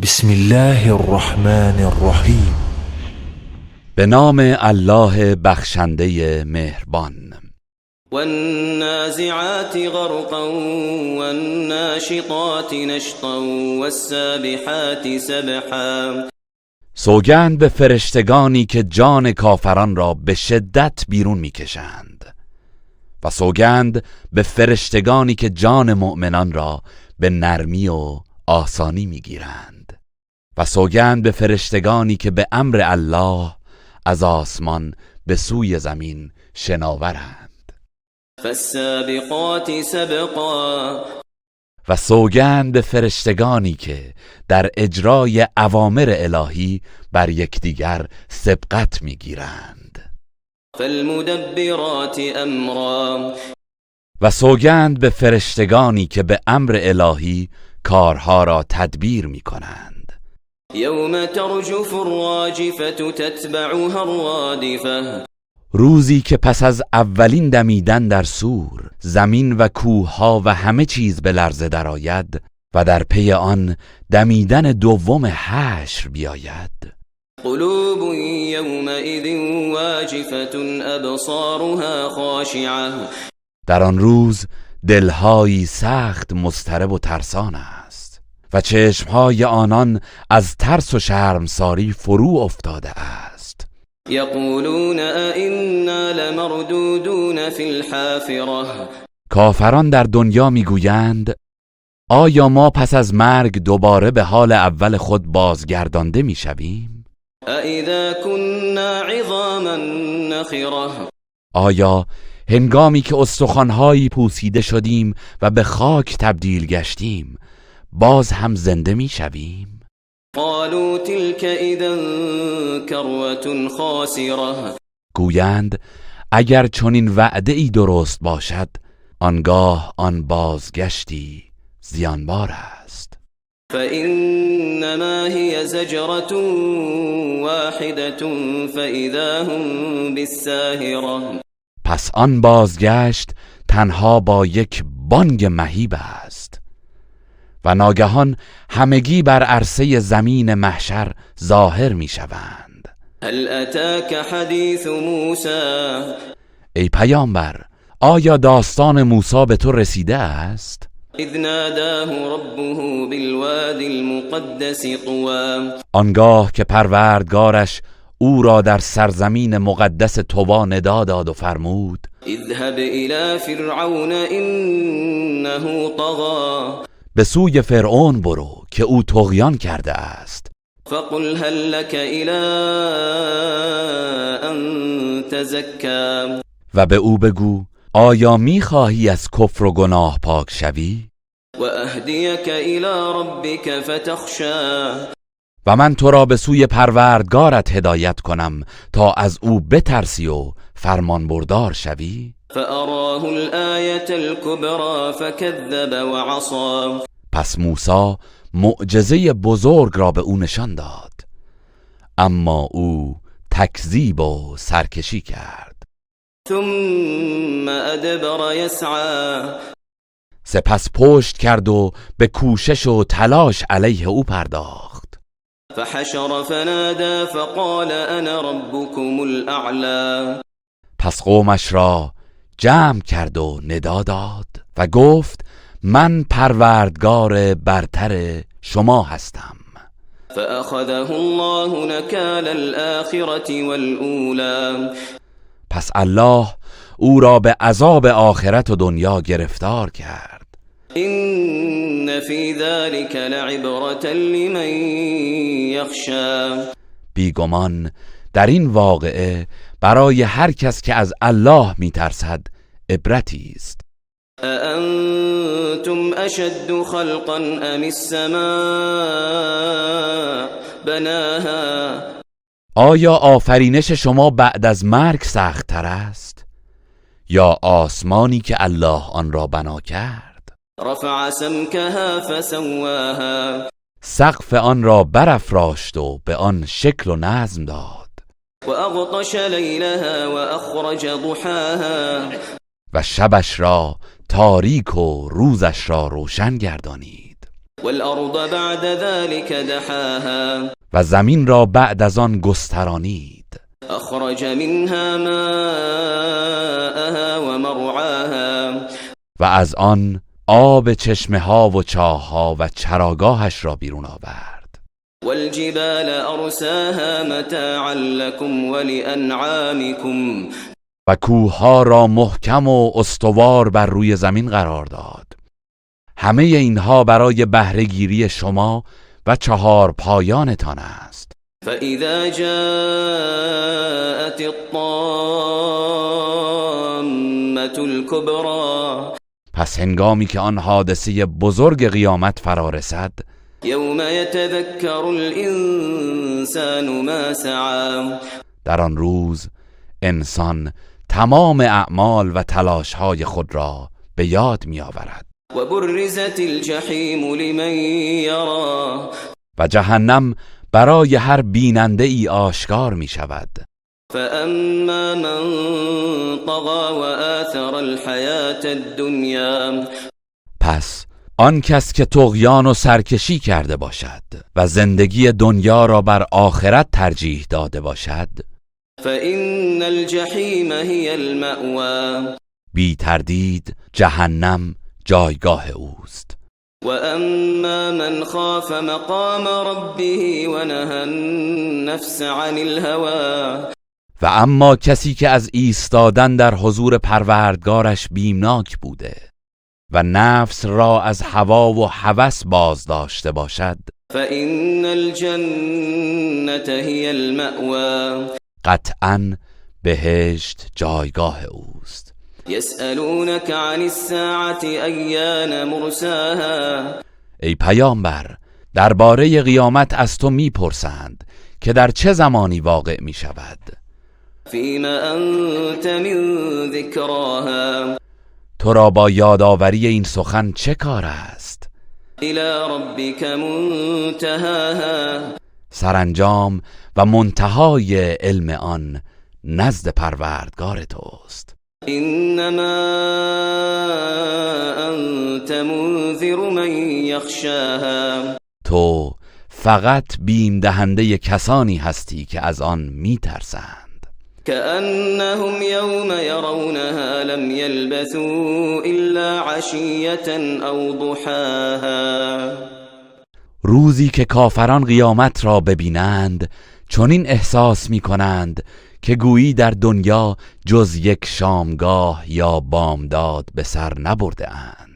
بسم الله الرحمن الرحیم. به نام الله بخشنده مهربان. والنازعات غرقا والناشطات نشطا والسابحات سبحا. سوگند به فرشتگانی که جان کافران را به شدت بیرون میکشند و سوگند به فرشتگانی که جان مؤمنان را به نرمی و آسانی میگیرند و سوگند به فرشتگانی که به امر الله از آسمان به سوی زمین شناورند. فالسابقات سبقا. و سوگند به فرشتگانی که در اجرای اوامر الهی بر یکدیگر سبقت میگیرند. فالمدبرات امرا. و سوگند به فرشتگانی که به امر الهی کارها را تدبیر میکنند. یوم ترجف الراجفة تتبعها الرادفة. روزی که پس از اولین دمیدن در سور زمین و کوهها و همه چیز به لرزه درآید و در پی آن دمیدن دوم حشر بیاید. قلوب یومئذ واجفة ابصارها خاشعة. در آن روز دلهایی سخت مضطرب و ترسان است و چشمهای آنان از ترس و شرمساری فرو افتاده است. یقولون ائنا لمردودون فی الحافرة. کافران در دنیا میگویند آیا ما پس از مرگ دوباره به حال اول خود بازگردانده میشویم؟ أإذا كنا عظاما نخرة. آیا هنگامی که استخوان‌هایی پوسیده شدیم و به خاک تبدیل گشتیم باز هم زنده میشویم؟ قالوا تلك اذا كروة خاسرة. گویند اگر چنین وعده ای درست باشد آنگاه آن بازگشتی زیانبار است. فإنما هي زجرة واحدة فإذا هم بالساهرة. پس آن بازگشت تنها با یک بانگ مهیب است و ناگهان همگی بر عرصه زمین محشر ظاهر می شوند. هل اتاك حدیث موسی. ای پیامبر آیا داستان موسی به تو رسیده است؟ اذ ناداه ربه بالوادی المقدس طوی. آنگاه که پروردگارش او را در سرزمین مقدس طوا ندا داد و فرمود اذهب الى فرعون انه طغى. به سوی فرعون برو که او طغیان کرده است. فقل هل لك الى ان تزكى. و به او بگو آیا میخواهی از کفر و گناه پاک شوی؟ و اهدیک الى ربک فتخشى. و من تو را به سوی پروردگارت هدایت کنم تا از او بترسی و فرمانبردار شوی؟ فأراه الآية الكبرى فكذب وعصى. پس موسی معجزه بزرگ را به او نشان داد اما او تکذیب و سرکشی کرد. ثم ادبر يسعى. سپس پشت کرد و به کوشش و تلاش علیه او پرداخت. فحشر فنادى فقال انا ربكم الاعلى. پس قومش را جمع کرد و ندا داد و گفت من پروردگار برتر شما هستم. فأخذه الله نكال الآخرة والأولى. پس الله او را به عذاب آخرت و دنیا گرفتار کرد. إن في ذلك لعبرة لمن يخشى. بیگمان در این واقعه برای هر کس که از الله میترسد عبرتی است. أأنتم أشد خلقا أم السماء بناها. آیا آفرینش شما بعد از مرگ سخت تر است یا آسمانی که الله آن را بنا کرد؟ رفع سمكها فسواها. سقف آن را برافراشت و به آن شکل و نظم داد. وأغطش ليلها وأخرج ضحاها. و شبش را تاریک و روزش را روشن گردانید. والأرض بعد ذلك دحاها و زمین را بعد از آن گسترانید. أخرج منها ماءها ومرعاها و از آن آب چشمه ها و چاه ها و چراگاهش را بیرون آورد. والجبال أرساها متاعا لكم ولأنعامكم و کوه ها را محکم و استوار بر روی زمین قرار داد. همه اینها برای بهره گیری شما و چهار پایانتان است. فإذا جاءت الطامة الكبرى پس هنگامی که آن حادثه بزرگ قیامت فرا رسد، يوم يتذكر الإنسان ما سعى در آن روز انسان تمام اعمال و تلاش‌های خود را به یاد می‌آورد. وبرزت الجحیم لمن یرى و جهنم برای هر بیننده ای آشکار می شود. فأما من طغى وآثر الحياة الدنيا پس آن کس که طغیان و سرکشی کرده باشد و زندگی دنیا را بر آخرت ترجیح داده باشد، فإن الجحیم هی المأوى بی تردید جهنم جایگاه اوست. وأما من خاف مقام ربه ونهى النفس عن الهوى و اما کسی که از ایستادن در حضور پروردگارش بیمناک بوده و نفس را از هوا و هوس باز داشته باشد، فإن الجنة هي المأوى قطعاً بهشت جایگاه اوست. يسألونك عن الساعة أيان مرساها ای پیامبر، درباره قیامت از تو میپرسند که در چه زمانی واقع می شود. فيما أنت من ذكراها تو را با یادآوری این سخن چه کار است؟ إلى ربك منتهاها سرانجام و منتهای علم آن نزد پروردگار توست. إنما أنت منذر من يخشاها تو فقط بیم دهنده کسانی هستی که از آن میترسند. كأنهم يوم يرونها لم يلبثوا إلا عشية أو ضحاها روزی که کافران قیامت را ببینند چنین احساس می کنند که گویی در دنیا جز یک شامگاه یا بامداد به سر نبرده اند.